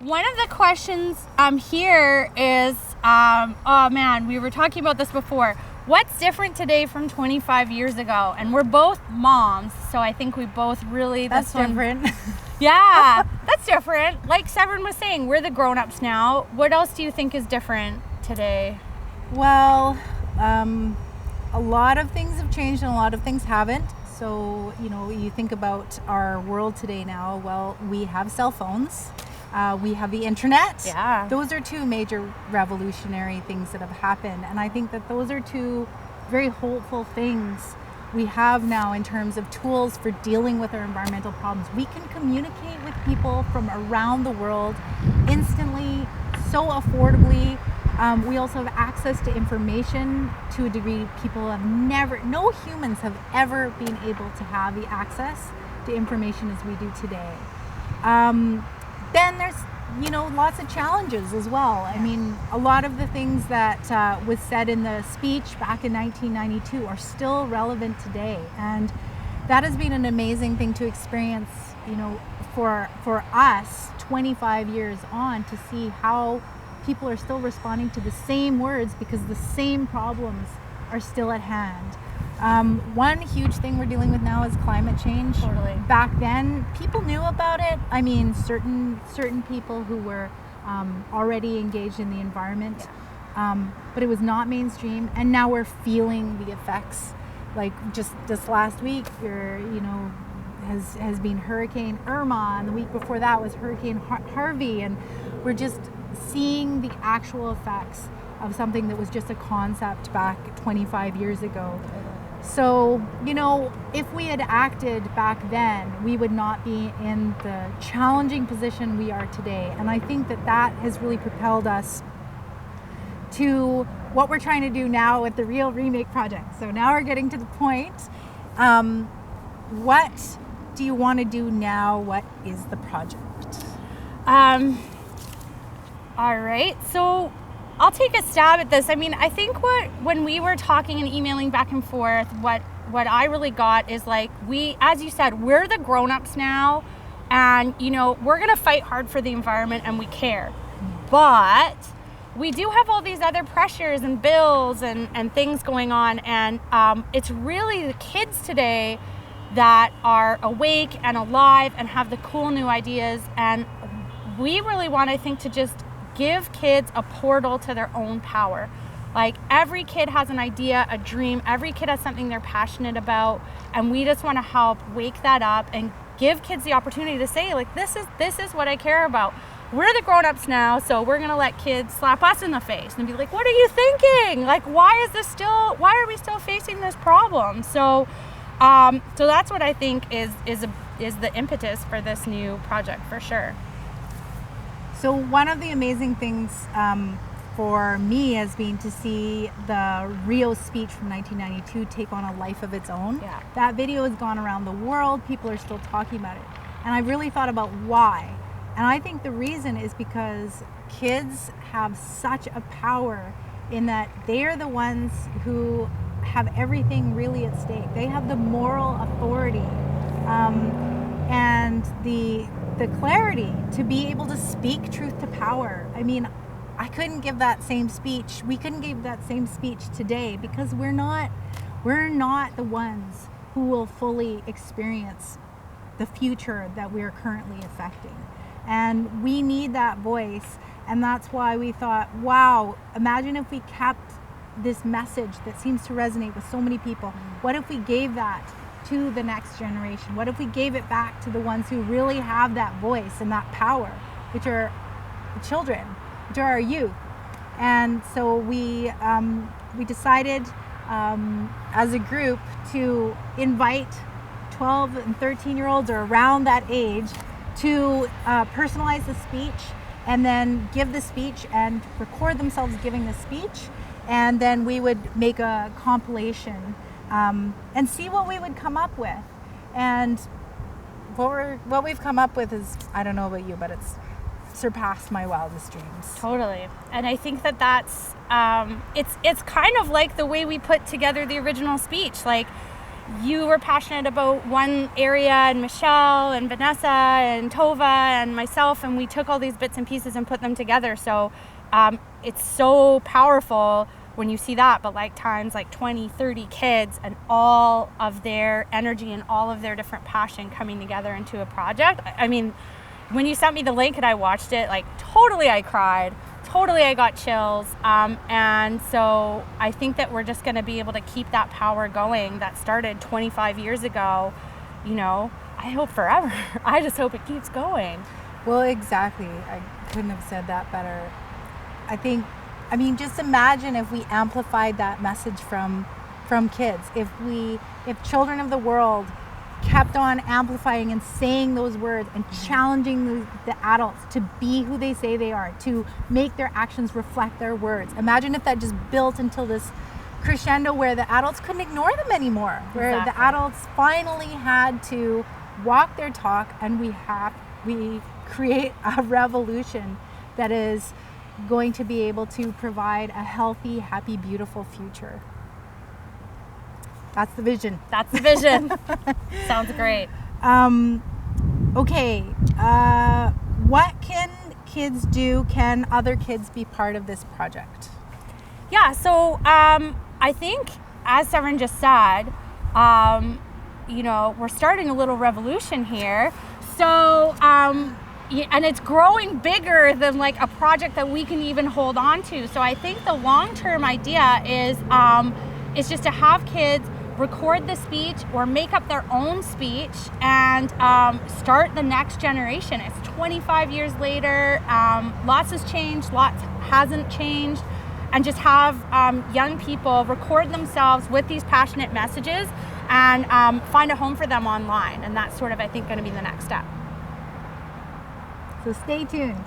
one of the questions here is, oh man, we were talking about this before. What's different today from 25 years ago? And we're both moms, so I think we both really... That's different. Yeah, that's different. Like Severn was saying, we're the grown-ups now. What else do you think is different today? Well, a lot of things have changed and a lot of things haven't. So, you think about our world today now, well, we have cell phones. We have the internet. Yeah. Those are two major revolutionary things that have happened. And I think that those are two very hopeful things we have now in terms of tools for dealing with our environmental problems. We can communicate with people from around the world instantly, so affordably. We also have access to information to a degree no humans have ever been able to have the access to information as we do today. Then there's, lots of challenges as well. I mean, a lot of the things that was said in the speech back in 1992 are still relevant today. And that has been an amazing thing to experience, for us 25 years on, to see how people are still responding to the same words because the same problems are still at hand. One huge thing we're dealing with now is climate change. Totally. Back then, people knew about it. I mean, certain people who were already engaged in the environment, but it was not mainstream. And now we're feeling the effects. Like just this last week, has been Hurricane Irma, and the week before that was Hurricane Harvey, and we're just seeing the actual effects of something that was just a concept back 25 years ago. So, if we had acted back then, we would not be in the challenging position we are today. And I think that has really propelled us to what we're trying to do now with the Real Remake project. So now we're getting to the point. What do you want to do now? What is the project? All right. So I'll take a stab at this. I mean, I think when we were talking and emailing back and forth, what I really got is like, as you said, we're the grown-ups now, and we're going to fight hard for the environment and we care. But we do have all these other pressures and bills and things going on, and it's really the kids today that are awake and alive and have the cool new ideas, and we really want, I think, to just give kids a portal to their own power. Like, every kid has an idea, a dream, every kid has something they're passionate about, and we just want to help wake that up and give kids the opportunity to say, like, this is what I care about. We're the grown-ups now, so we're gonna let kids slap us in the face and be like, what are you thinking? Like, why are we still facing this problem? So that's what I think is the impetus for this new project, for sure. So one of the amazing things for me has been to see the Rio speech from 1992 take on a life of its own. Yeah. That video has gone around the world. People are still talking about it. And I really thought about why. And I think the reason is because kids have such a power in that they are the ones who have everything really at stake. They have the moral authority and the clarity to be able to speak truth to power. I mean, I couldn't give that same speech. We couldn't give that same speech today because we're not the ones who will fully experience the future that we are currently affecting. And we need that voice. And that's why we thought, wow, imagine if we kept this message that seems to resonate with so many people. What if we gave that to the next generation? What if we gave it back to the ones who really have that voice and that power, which are the children, which are our youth? And so we decided as a group to invite 12 and 13-year-olds or around that age to personalize the speech and then give the speech and record themselves giving the speech. And then we would make a compilation and see what we would come up with. And what we've come up with is, I don't know about you, but it's surpassed my wildest dreams. Totally. And I think that's it's kind of like the way we put together the original speech. Like, you were passionate about one area, and Michelle and Vanessa and Tova and myself, and we took all these bits and pieces and put them together. So it's so powerful when you see that, but like times like 20, 30 kids and all of their energy and all of their different passion coming together into a project. I mean, when you sent me the link and I watched it, like totally I cried. Totally, I got chills. And so I think that we're just going to be able to keep that power going that started 25 years ago. You know, I hope forever. I just hope it keeps going. Well, exactly. I couldn't have said that better. I mean, just imagine if we amplified that message from kids. If children of the world kept on amplifying and saying those words and challenging the adults to be who they say they are, to make their actions reflect their words. Imagine if that just built until this crescendo where the adults couldn't ignore them anymore, where Exactly. the adults finally had to walk their talk, and we create a revolution that is going to be able to provide a healthy, happy, beautiful future. That's the vision. That's the vision. Sounds great. Okay. What can kids do? Can other kids be part of this project? Yeah, so I think, as Severn just said, you know, we're starting a little revolution here. So, and it's growing bigger than like a project that we can even hold on to. So I think the long-term idea is just to have kids record the speech or make up their own speech and start the next generation. It's 25 years later. Lots has changed, lots hasn't changed. And just have young people record themselves with these passionate messages and find a home for them online. And that's sort of, I think, going to be the next step. So stay tuned.